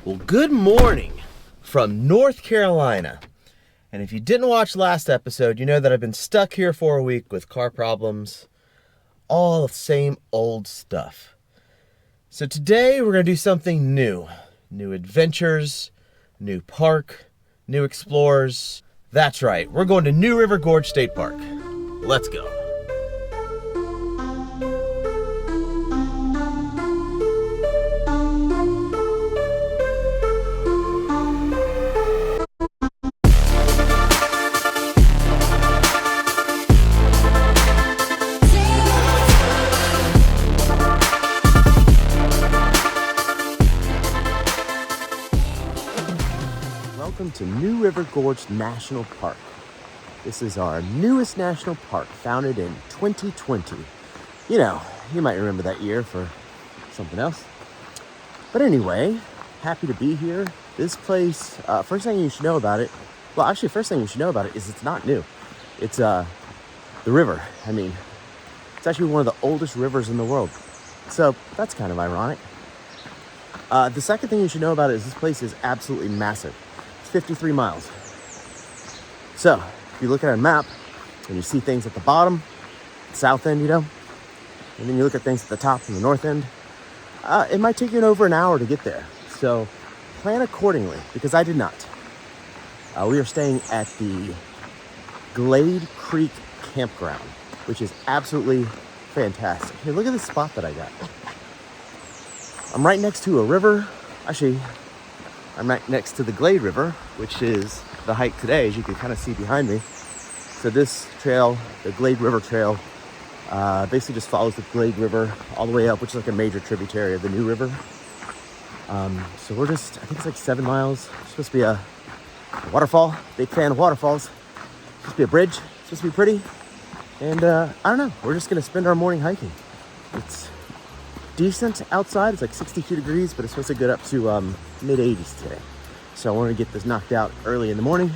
Well, good morning from North Carolina. And if you didn't watch last episode, you know that I've been stuck here for a week with car problems. All the same old stuff. So today we're going to do something new. New adventures, new park, new explorers. That's right, we're going to New River Gorge State Park. Let's go. Welcome to New River Gorge National Park. This is our newest national park, founded in 2020. You know, you might remember that year for something else. But anyway, happy to be here. This place, first thing you should know about it, well, actually, first thing you should know about it is it's not new. It's the river. I mean, it's actually one of the oldest rivers in the world. So that's kind of ironic. The second thing you should know about it is this place is absolutely massive. 53 miles. So, if you look at a map and you see things at the bottom, south end, you know, and then you look at things at the top and the north end, it might take you over an hour to get there. So, plan accordingly, because I did not. We are staying at the Glade Creek Campground, which is absolutely fantastic. Hey, look at this spot that I got. I'm right next to a river. Actually, I'm right next to the Glade River, which is the hike today, as you can kind of see behind me. So this trail, the Glade River Trail, basically just follows the Glade River all the way up, which is like a major tributary of the New River. So we're just, I think it's like 7 miles. It's supposed to be a waterfall. Big fan of waterfalls. It's supposed to be a bridge. It's supposed to be pretty. And I don't know, we're just gonna spend our morning hiking. It's decent outside. It's like 62 degrees, but it's supposed to get up to mid 80s today. So I want to get this knocked out early in the morning.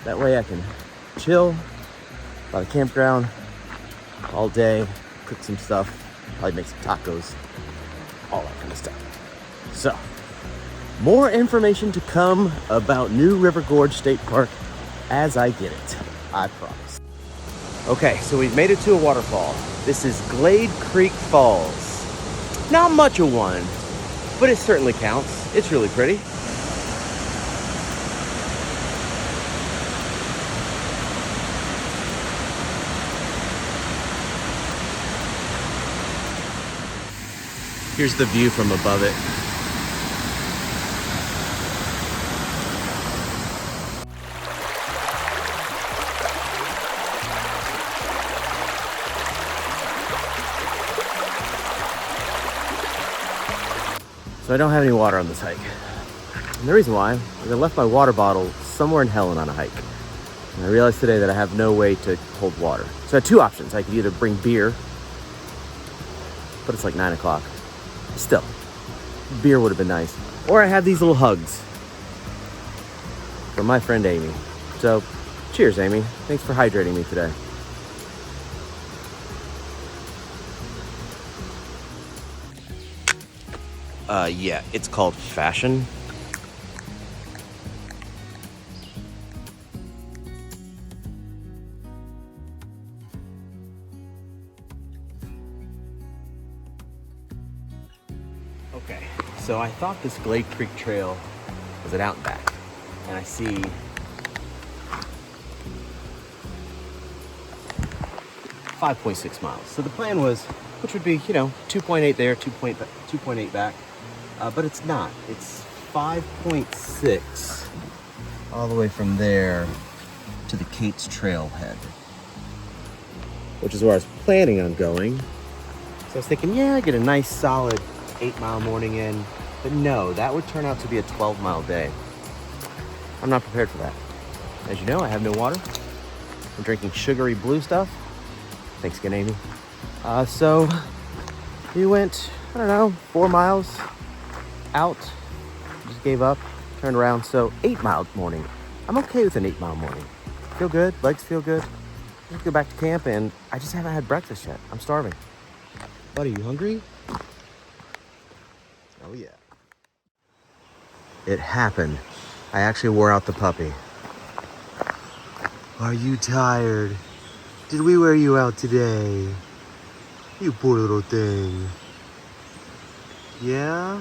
That way I can chill by the campground all day, cook some stuff, probably make some tacos, all that kind of stuff. So, more information to come about New River Gorge State Park as I get it, I promise. Okay, so we've made it to a waterfall. This is Glade Creek Falls. Not much of one, but it certainly counts. It's really pretty. Here's the view from above it. So I don't have any water on this hike. And the reason why is I left my water bottle somewhere in Helen on a hike. And I realized today that I have no way to hold water. So I had two options. I could either bring beer, but it's like 9 o'clock. Still, beer would have been nice. Or I have these little hugs from my friend Amy. So cheers, Amy. Thanks for hydrating me today. Yeah, it's called fashion. Okay, so I thought this Glade Creek Trail was an out and back, and I see .6 miles. So the plan was, which would be, you know, 2.8 there, 2.8 back. But it's not. It's 5.6 all the way from there to the Kate's Trailhead, which is where I was planning on going. So I was thinking, yeah, get a nice solid 8-mile morning in. But no, that would turn out to be a 12-mile day. I'm not prepared for that. As you know, I have no water. I'm drinking sugary blue stuff. Thanks again, Amy. So we went, I don't know, 4 miles out, just gave up, turned around. So 8-mile morning. I'm okay with an 8-mile morning. Feel good, legs feel good. Let's go back to camp, and I just haven't had breakfast yet. I'm starving. Buddy, you hungry? Oh yeah. It happened. I actually wore out the puppy. Are you tired? Did we wear you out today? You poor little thing. Yeah?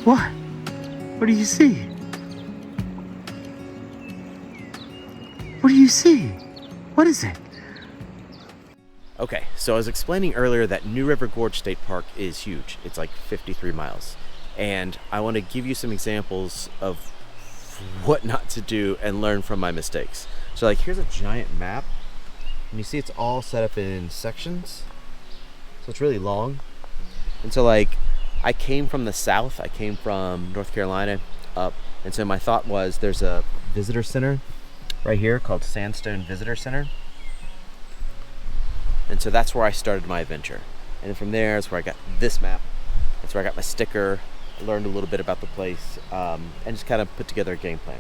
What? What do you see? What do you see? What is it? Okay, so I was explaining earlier that New River Gorge State Park is huge. It's like 53 miles. And I want to give you some examples of what not to do and learn from my mistakes. So like here's a giant map. And you see it's all set up in sections. So it's really long. And so like I came from the south. I came from North Carolina up. And so my thought was there's a visitor center right here called Sandstone Visitor Center. And so that's where I started my adventure. And then from there is where I got this map. That's where I got my sticker. I learned a little bit about the place and just kind of put together a game plan.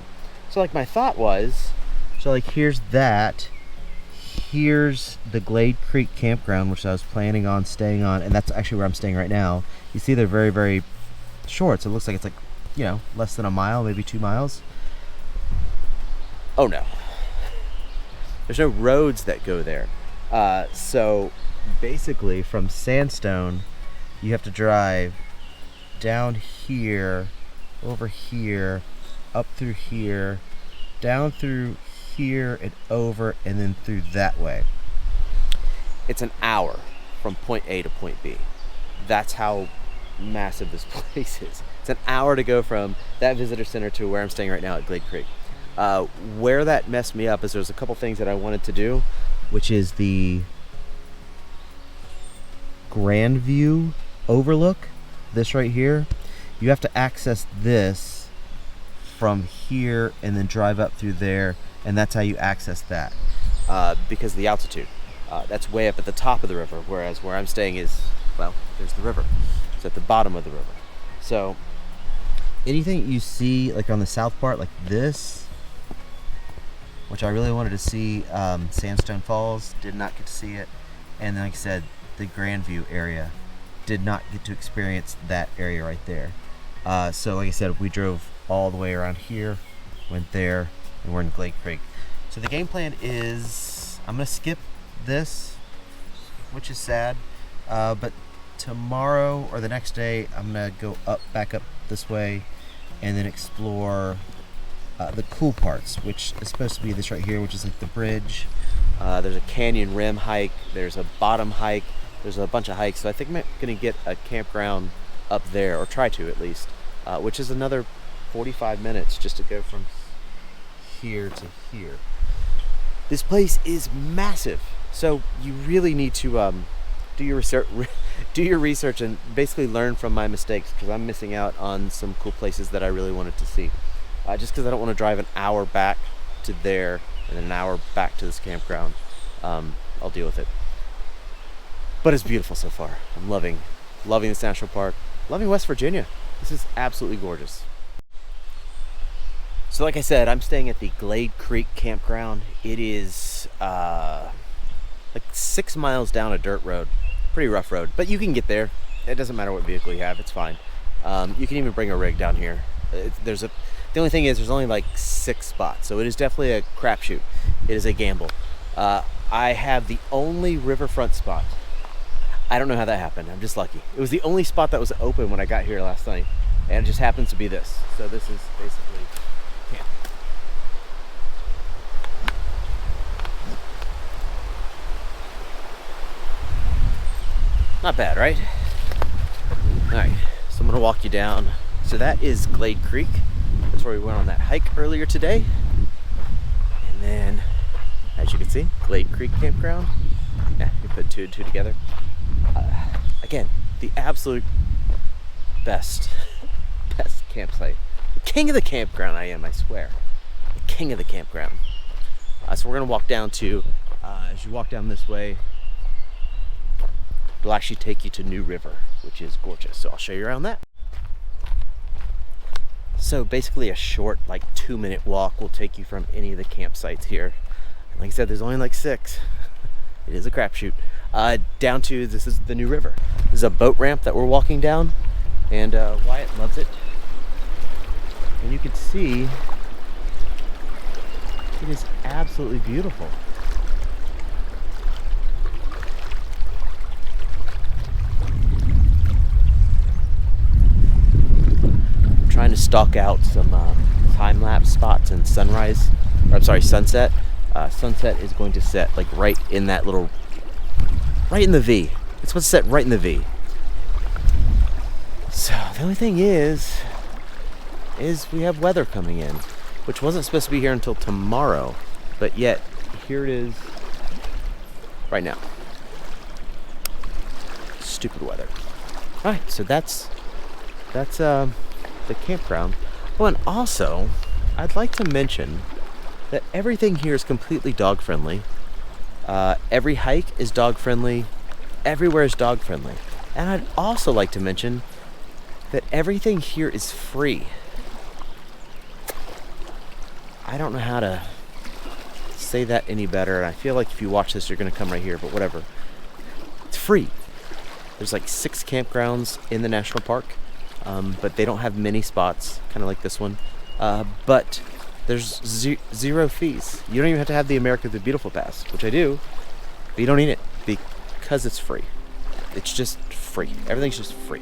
So like my thought was, so like here's that. Here's the Glade Creek Campground, which I was planning on staying on. And that's actually where I'm staying right now. You see they're very, very short. So it looks like it's like, you know, less than a mile, maybe 2 miles. Oh no. There's no roads that go there. So basically from Sandstone, you have to drive down here, over here, up through here, down through here and over, and then through that way. It's an hour from point A to point B. That's how massive this place is. It's an hour to go from that visitor center to where I'm staying right now at Glade Creek. Where that messed me up is there's a couple things that I wanted to do, which is the Grand View overlook, this right here. You have to access this from here and then drive up through there, and that's how you access that because of the altitude. That's way up at the top of the river, whereas where I'm staying is, well, there's the river. It's at the bottom of the river. So anything you see like on the south part, like this, which I really wanted to see, Sandstone Falls, did not get to see it. And then, like I said, the Grand View area, did not get to experience that area right there. So like I said, we drove all the way around here, went there, and we're in Glade Creek. So the game plan is, I'm gonna skip this, which is sad, but tomorrow or the next day, I'm gonna go back up this way, and then explore the cool parts, which is supposed to be this right here, which is like the bridge. There's a canyon rim hike, there's a bottom hike, there's a bunch of hikes. So I think I'm gonna get a campground up there, or try to at least, which is another 45 minutes just to go from here to here. This place is massive, so you really need to do your research and basically learn from my mistakes, because I'm missing out on some cool places that I really wanted to see. Just because I don't want to drive an hour back to there and then an hour back to this campground. I'll deal with it. But it's beautiful so far. I'm loving this national park. Loving West Virginia. This is absolutely gorgeous. So like I said, I'm staying at the Glade Creek Campground. It is like 6 miles down a dirt road. Pretty rough road, but you can get there. It doesn't matter what vehicle you have, it's fine. You can even bring a rig down here. The only thing is there's only like 6 spots, so it is definitely a crapshoot. It is a gamble. I have the only riverfront spot. I don't know how that happened. I'm just lucky. It was the only spot that was open when I got here last night, and it just happens to be this. So this is basically camp. Not bad, right? All right, so I'm gonna walk you down. So that is Glade Creek. That's where we went on that hike earlier today. And then, as you can see, Glade Creek Campground. Yeah, we put 2 and 2 together. Again, the absolute best campsite. The king of the campground I am, I swear. The king of the campground. So we're gonna walk down to, as you walk down this way, it'll actually take you to New River, which is gorgeous. So I'll show you around that. So basically a short, like 2-minute walk will take you from any of the campsites here. And like I said, there's only like 6. It is a crapshoot. Down to, this is the New River. This is a boat ramp that we're walking down, and Wyatt loves it. And you can see, it is absolutely beautiful. Trying to stalk out some time-lapse spots and sunrise, or I'm sorry, sunset. Sunset is going to set like right in that little, right in the V. It's supposed to set right in the V. So the only thing is we have weather coming in, which wasn't supposed to be here until tomorrow, but yet here it is right now. Stupid weather. All right, so that's the campground. Oh, and also, I'd like to mention that everything here is completely dog friendly. Every hike is dog friendly. Everywhere is dog friendly. And I'd also like to mention that everything here is free. I don't know how to say that any better. I feel like if you watch this, you're going to come right here, but whatever. It's free. There's like 6 campgrounds in the national park, but they don't have many spots, kind of like this one. But there's 0 fees. You don't even have to have the America the Beautiful pass, which I do, but you don't need it because it's free. It's just free. Everything's just free.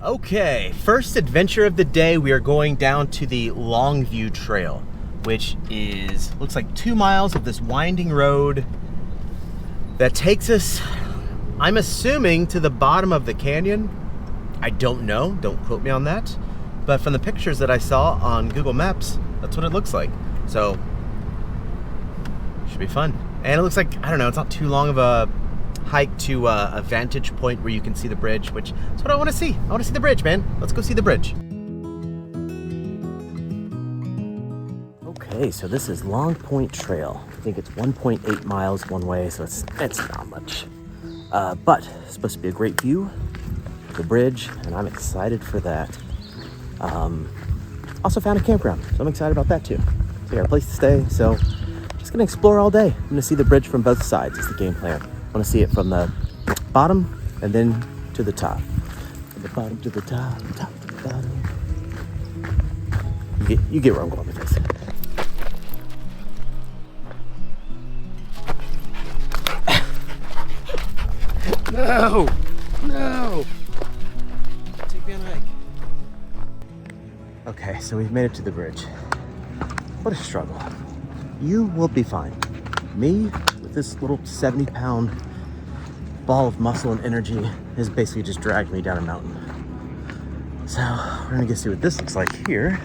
Okay, first adventure of the day, we are going down to the Longview Trail, which looks like 2 miles of this winding road that takes us, I'm assuming, to the bottom of the canyon. I don't know, don't quote me on that, but from the pictures that I saw on Google Maps, that's what it looks like. So, should be fun. And it looks like, I don't know, it's not too long of a hike to a vantage point where you can see the bridge, which is what I want to see. I want to see the bridge, man. Let's go see the bridge. Okay, so this is Long Point Trail. I think it's 1.8 miles one way, so it's not much. But it's supposed to be a great view of the bridge, and I'm excited for that. Also found a campground, so I'm excited about that too. So we got a place to stay, so just gonna explore all day. I'm gonna see the bridge from both sides is the game plan. I want to see it from the bottom and then to the top. From the bottom to the top, top to the bottom. You get where I'm going with this. No! Take me on a hike. Okay, so we've made it to the bridge. What a struggle. You will be fine. Me, with this little 70-pound ball of muscle and energy, has basically just dragged me down a mountain. So we're gonna go see what this looks like here.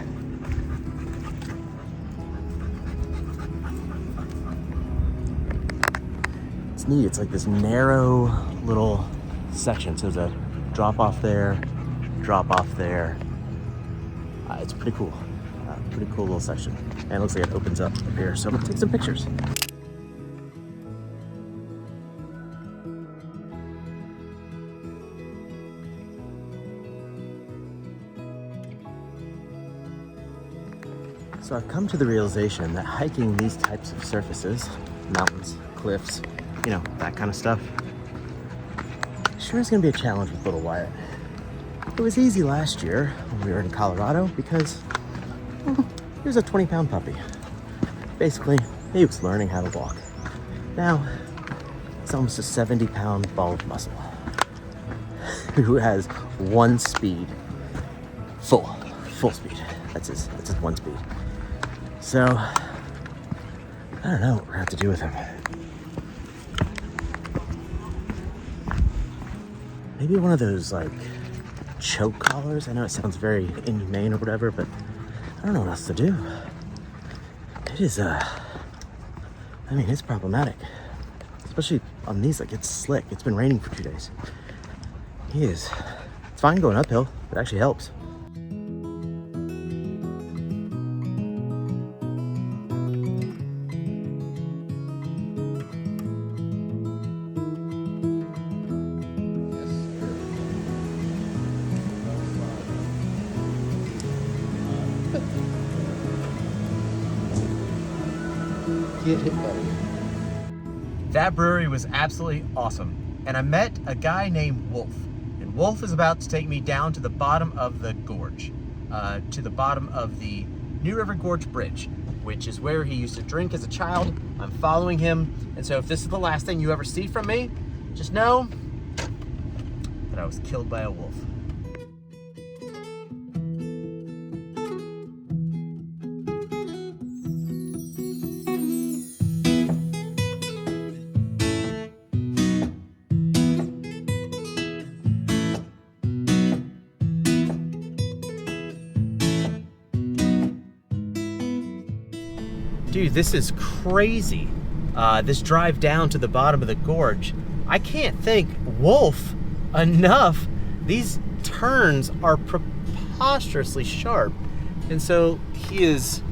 It's neat. It's like this narrow little section. So there's a drop off there, drop off there. It's pretty cool. Pretty cool little section. And it looks like it opens up here. So I'm gonna take some pictures. So I've come to the realization that hiking these types of surfaces, mountains, cliffs, you know, that kind of stuff, sure is gonna be a challenge with little Wyatt. It was easy last year when we were in Colorado because he was a 20-pound puppy. Basically, he was learning how to walk. Now, it's almost a 70-pound ball of muscle who has one speed, full full speed. That's his 1 speed. So, I don't know what we're gonna have to do with him. Maybe one of those like choke collars. I know it sounds very inhumane or whatever, but I don't know what else to do. It is, I mean, it's problematic. Especially on these, like it's slick. It's been raining for 2 days. It's fine going uphill. It actually helps. Get hit, buddy. That brewery was absolutely awesome. And I met a guy named Wolf. And Wolf is about to take me down to the bottom of the gorge, to the bottom of the New River Gorge Bridge, which is where he used to drink as a child. I'm following him. And so if this is the last thing you ever see from me, just know that I was killed by a wolf. Dude, this is crazy. This drive down to the bottom of the gorge. I can't thank Wolf enough. These turns are preposterously sharp. And so he is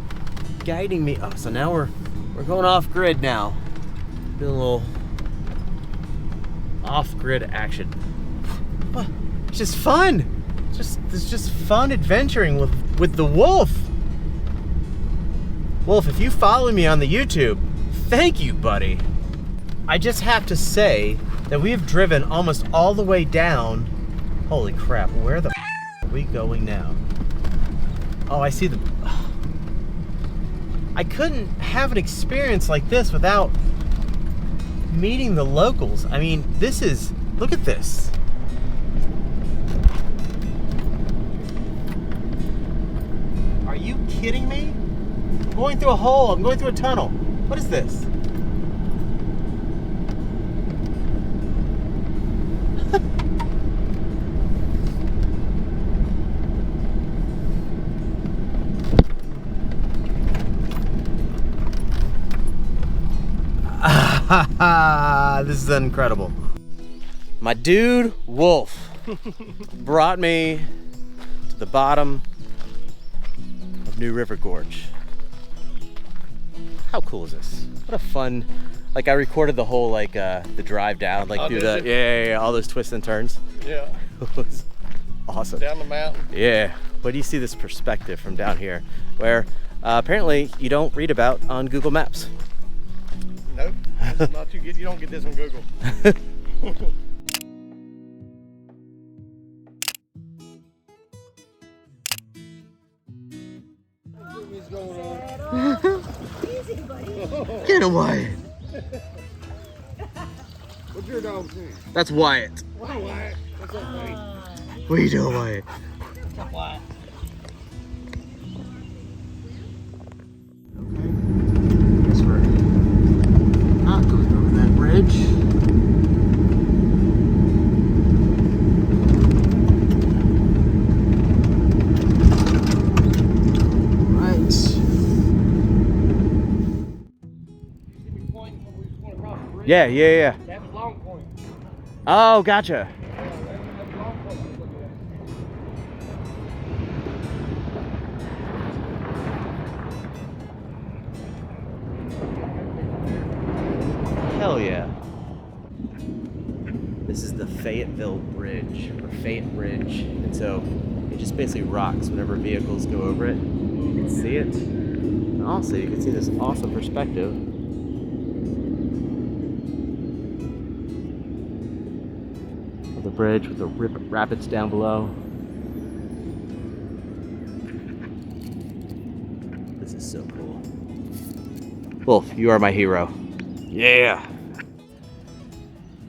guiding me. Oh, so now we're going off grid now. Doing a little off grid action. It's just fun. It's just fun adventuring with the Wolf. Wolf, if you follow me on the YouTube, thank you, buddy. I just have to say that we have driven almost all the way down. Holy crap, where the are we going now? Oh, I see the... I couldn't have an experience like this without meeting the locals. I mean, this is... Look at this. Are you kidding me? I'm going through a hole. I'm going through a tunnel. What is this? This is incredible. My dude, Wolf, brought me to the bottom of New River Gorge. How cool is this? What a fun, like I recorded the whole like the drive down, like through the, yeah, all those twists and turns. Yeah. It was awesome. Down the mountain. Yeah. But do you see this perspective from down here where apparently you don't read about on Google Maps? Nope. It's not too good. You don't get this on Google. Get away. What's your dog's name? That's Wyatt. Wyatt. What's up, buddy? What are you doing, Wyatt? Wyatt. Okay. Guess we're not going over that bridge. Yeah. That was Long Point. Oh, gotcha. Hell yeah. This is the Fville Bridge, or Fayette Bridge. And so it just basically rocks whenever vehicles go over it. You can see it. And also, you can see this awesome perspective the bridge with the rapids down below. This is so cool. Wolf, you are my hero. Yeah.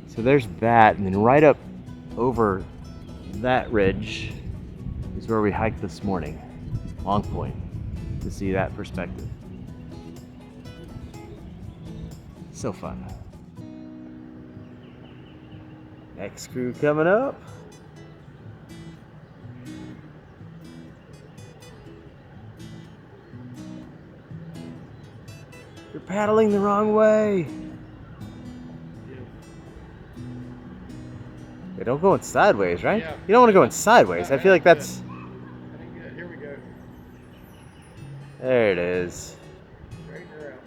So there's that, and then right up over that ridge is where we hiked this morning. on point to see that perspective. So fun. Next crew coming up. You're paddling the wrong way. Yeah, don't go in sideways, right? Yeah. You don't want to go in sideways. I feel like that's... Here we go. There it is. Straighten her out.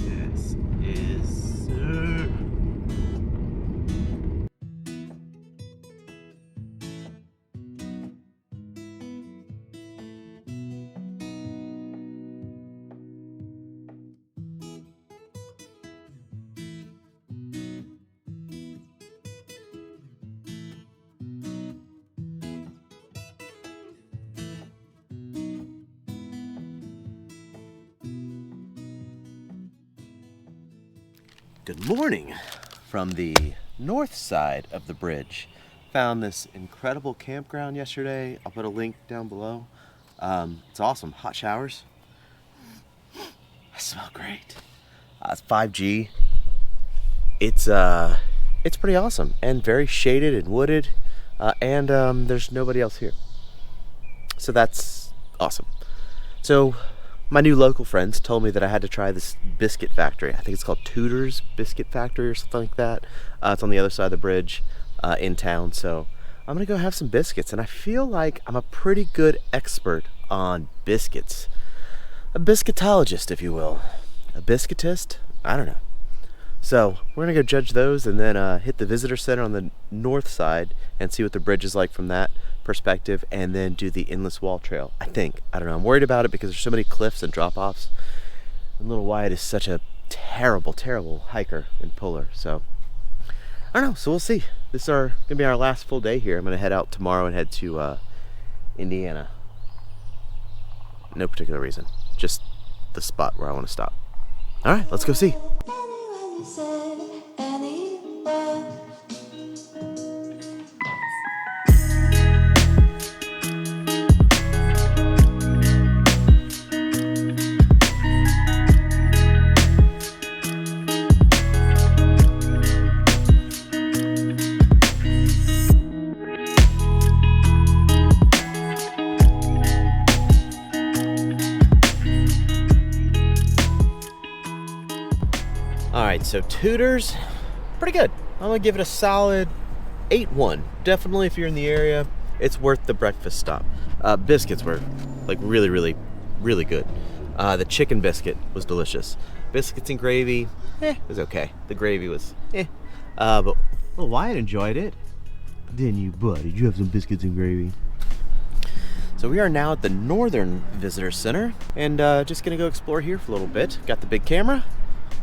Yes, yes, sir. Good morning from the north side of the bridge. Found this incredible campground yesterday. I'll put a link down below. It's awesome. Hot showers. I smell great. It's 5G. It's pretty awesome and very shaded and wooded, and there's nobody else here. So that's awesome. So my new local friends told me that I had to try this biscuit factory. I think it's called Tudor's Biscuit Factory or something like that. It's on the other side of the bridge in town. So I'm gonna go have some biscuits, and I feel like I'm a pretty good expert on biscuits. A biscuitologist, if you will. A biscuitist? I don't know. So we're gonna go judge those and then hit the visitor center on the north side and see what the bridge is like from that perspective, and then do the endless wall trail. I don't know, I'm worried about it because there's so many cliffs and drop-offs, and little Wyatt is such a terrible hiker and puller. So I don't know, so we'll see. This is gonna be our last full day here. I'm gonna head out tomorrow and head to Indiana. No particular reason, just the spot where I want to stop. All right, let's go see. Alright, so Tudor's, pretty good. I'm gonna give it a solid 8-1. Definitely, if you're in the area, it's worth the breakfast stop. Biscuits were like really good. The chicken biscuit was delicious. Biscuits and gravy, it was okay. The gravy was but well, Wyatt enjoyed it. Didn't you, bud? Did you have some biscuits and gravy? So we are now at the Northern Visitor Center, and just gonna go explore here for a little bit. Got the big camera.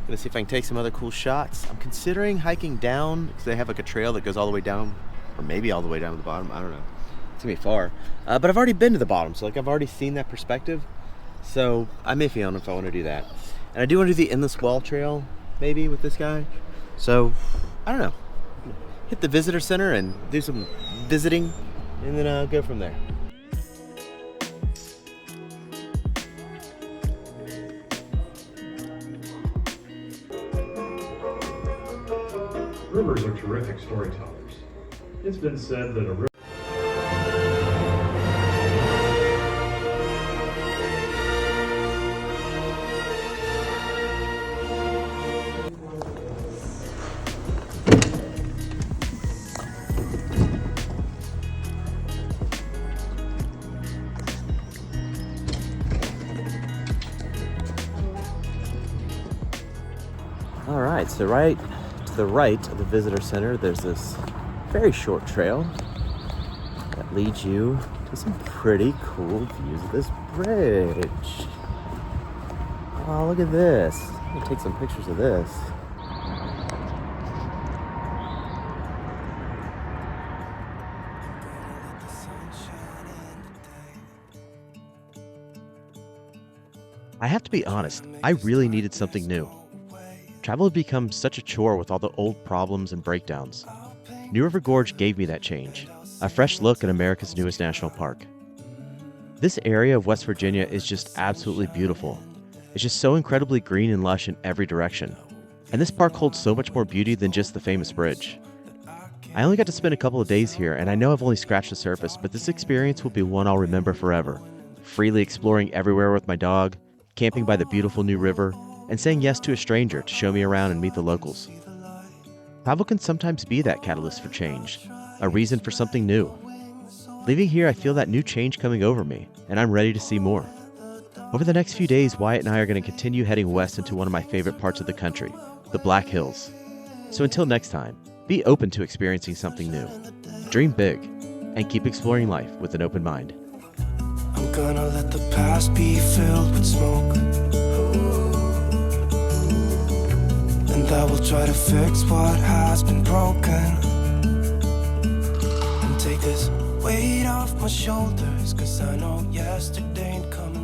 Gonna see if I can take some other cool shots. I'm considering hiking down because they have like a trail that goes all the way down, or maybe all the way down to the bottom. I don't know. It's gonna be far. But I've already been to the bottom, so like I've already seen that perspective. So I'm iffy on if I want to do that. And I do want to do the endless wall trail, maybe with this guy. So I don't know. Hit the visitor center and do some visiting, and then go from there. Rivers are terrific storytellers. It's been said that a river All right, so right to the right of the visitor center, there's this very short trail that leads you to some pretty cool views of this bridge. Oh, look at this. I'm gonna take some pictures of this. I have to be honest, I really needed something new. Travel had become such a chore with all the old problems and breakdowns. New River Gorge gave me that change, a fresh look at America's newest national park. This area of West Virginia is just absolutely beautiful. It's just so incredibly green and lush in every direction. And this park holds so much more beauty than just the famous bridge. I only got to spend a couple of days here, and I know I've only scratched the surface, but this experience will be one I'll remember forever. Freely exploring everywhere with my dog, camping by the beautiful new river, and saying yes to a stranger to show me around and meet the locals. Travel can sometimes be that catalyst for change, a reason for something new. Leaving here, I feel that new change coming over me, and I'm ready to see more. Over the next few days, Wyatt and I are going to continue heading west into one of my favorite parts of the country, the Black Hills. So until next time, be open to experiencing something new. Dream big, and keep exploring life with an open mind. I'm gonna let the past be filled with smoke, and I will try to fix what has been broken, and take this weight off my shoulders, 'cause I know yesterday ain't coming